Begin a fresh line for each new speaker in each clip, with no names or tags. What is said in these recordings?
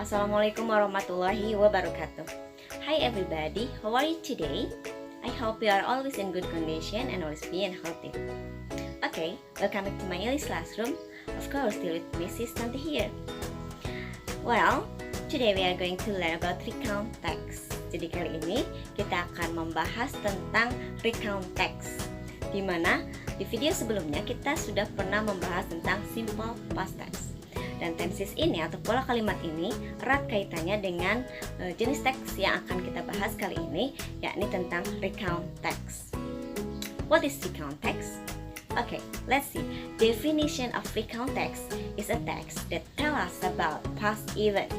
Assalamualaikum warahmatullahi wabarakatuh. Hi everybody, how are you today? I hope you are always in good condition and always being healthy. Okay, welcome back to my English classroom. Of course, still with Mrs. Tante here. Well, today we are going to learn about recount text. Jadi kali ini kita akan membahas tentang recount text, di mana di video sebelumnya kita sudah pernah membahas tentang simple past tense. Dan tenses ini atau pola kalimat ini erat kaitannya dengan jenis teks yang akan kita bahas kali ini, yakni tentang recount text. What is recount text? Okay, let's see. Definition of recount text is a text that tell us about past event.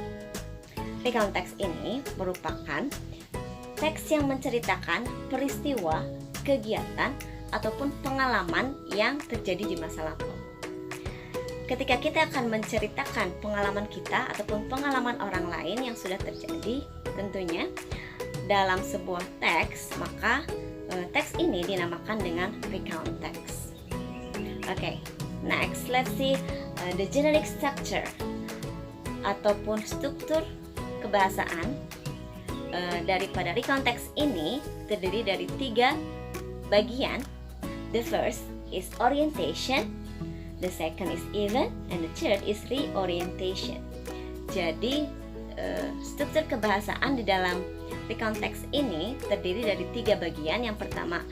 Recount text ini merupakan teks yang menceritakan peristiwa, kegiatan, ataupun pengalaman yang terjadi di masa lampau. Ketika kita akan menceritakan pengalaman kita ataupun pengalaman orang lain yang sudah terjadi, tentunya dalam sebuah teks, maka teks ini dinamakan dengan recount text. Okay, next let's see the generic structure ataupun struktur kebahasaan daripada recount text ini terdiri dari 3 bagian. The first is orientation, the second is event, and the third is reorientation. Jadi struktur kebahasaan di dalam recount text ini terdiri dari 3 bagian. Yang pertama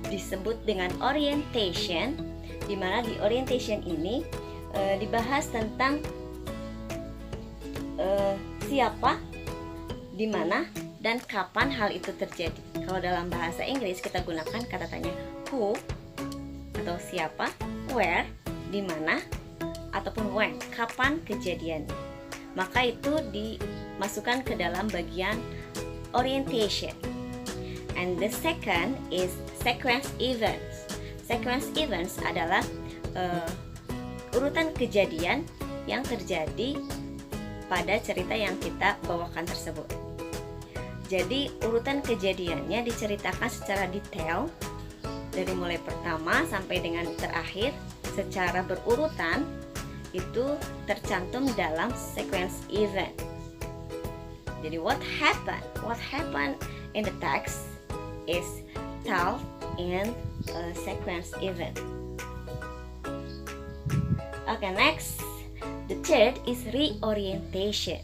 disebut dengan orientation, di mana di orientation ini dibahas tentang siapa, di mana, dan kapan hal itu terjadi. Kalau dalam bahasa Inggris kita gunakan kata tanya who atau siapa, where, di mana, ataupun when, kapan kejadiannya. Maka itu dimasukkan ke dalam bagian orientation. And the second is sequence events. Sequence events adalah urutan kejadian yang terjadi pada cerita yang kita bawakan tersebut. Jadi urutan kejadiannya diceritakan secara detail dari mulai pertama sampai dengan terakhir secara berurutan, itu tercantum dalam sequence event. Jadi what happened in the text is told in a sequence event. Okay, next, the third is reorientation.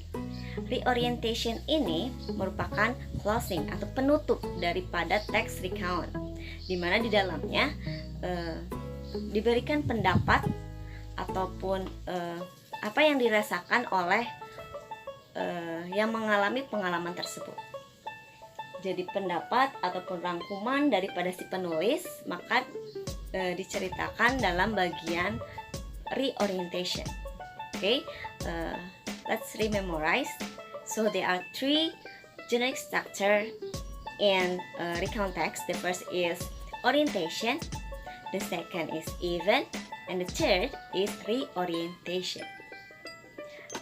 Reorientation ini merupakan closing atau penutup daripada teks recount, di mana di dalamnya diberikan pendapat ataupun apa yang dirasakan oleh yang mengalami pengalaman tersebut. Jadi pendapat ataupun rangkuman daripada si penulis maka diceritakan dalam bagian reorientation. Okay, let's rememorize. So there are 3 generic structure in recount text. The first is orientation, the second is event, and the third is reorientation.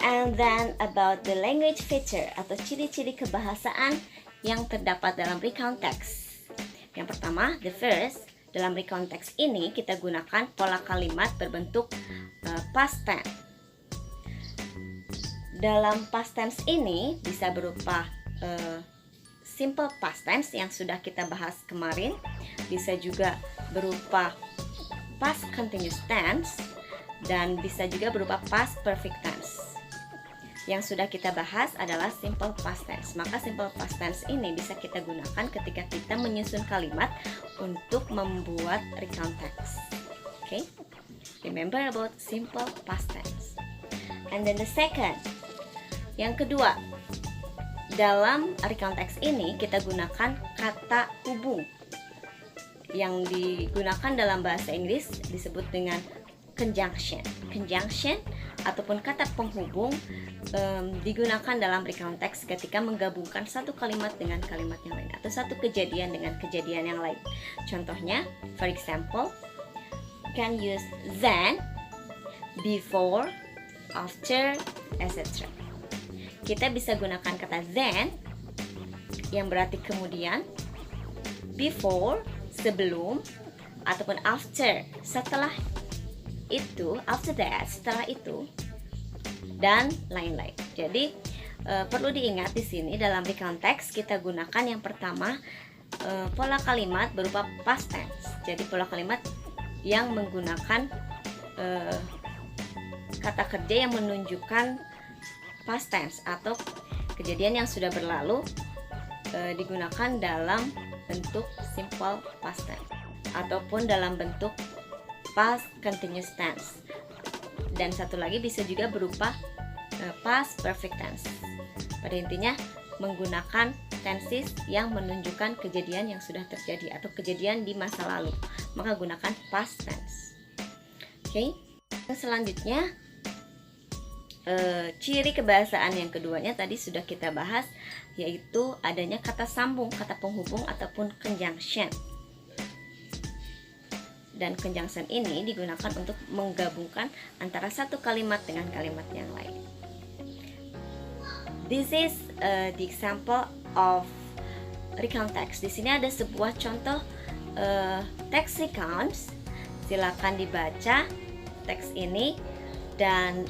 And then about the language feature atau ciri-ciri kebahasaan yang terdapat dalam recount text. Yang pertama, the first, dalam recount text ini kita gunakan pola kalimat berbentuk past tense. Dalam past tense ini bisa berupa simple past tense yang sudah kita bahas kemarin, bisa juga berupa past continuous tense, dan bisa juga berupa past perfect tense. Yang sudah kita bahas adalah simple past tense. Maka simple past tense ini bisa kita gunakan ketika kita menyusun kalimat untuk membuat recount text. Okay? Remember about simple past tense. And then the second, yang kedua, dalam recount text ini kita gunakan kata hubung. Yang digunakan dalam bahasa Inggris disebut dengan conjunction. Conjunction ataupun kata penghubung digunakan dalam recount text ketika menggabungkan satu kalimat dengan kalimat yang lain atau satu kejadian dengan kejadian yang lain. Contohnya, for example, can use then, before, after, etc. Kita bisa gunakan kata then yang berarti kemudian, before, sebelum, ataupun after, setelah itu, after that, setelah itu, dan lain-lain. Jadi perlu diingat di sini dalam recount text kita gunakan yang pertama pola kalimat berupa past tense. Jadi pola kalimat yang menggunakan kata kerja yang menunjukkan past tense atau kejadian yang sudah berlalu digunakan dalam bentuk simple past tense ataupun dalam bentuk past continuous tense. Dan satu lagi bisa juga berupa past perfect tense. Pada intinya menggunakan tenses yang menunjukkan kejadian yang sudah terjadi atau kejadian di masa lalu, maka gunakan past tense. Oke. Selanjutnya ciri kebahasaan yang keduanya tadi sudah kita bahas, yaitu adanya kata sambung, kata penghubung ataupun conjunction. Dan conjunction ini digunakan untuk menggabungkan antara satu kalimat dengan kalimat yang lain. This is the example of recount text. Di sini ada sebuah contoh text recounts. Silakan dibaca teks ini dan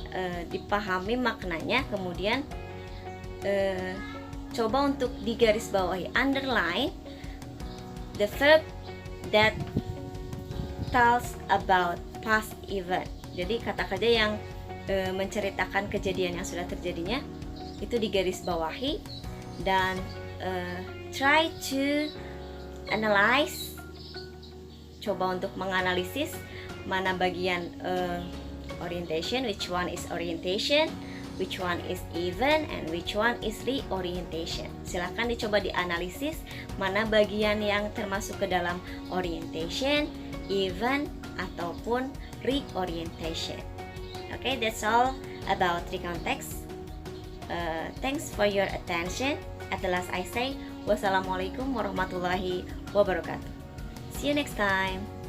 dipahami maknanya. Kemudian coba untuk digarisbawahi, underline the verb that tells about past event. Jadi kata kerja yang menceritakan kejadian yang sudah terjadinya itu digarisbawahi dan try to analyze. Coba untuk menganalisis mana bagian orientation, which one is orientation, which one is even, and which one is reorientation. Silakan dicoba dianalisis mana bagian yang termasuk ke dalam orientation, even, ataupun reorientation. Okay, that's all about recount text. Thanks for your attention. At the last I say, wassalamualaikum warahmatullahi wabarakatuh. See you next time.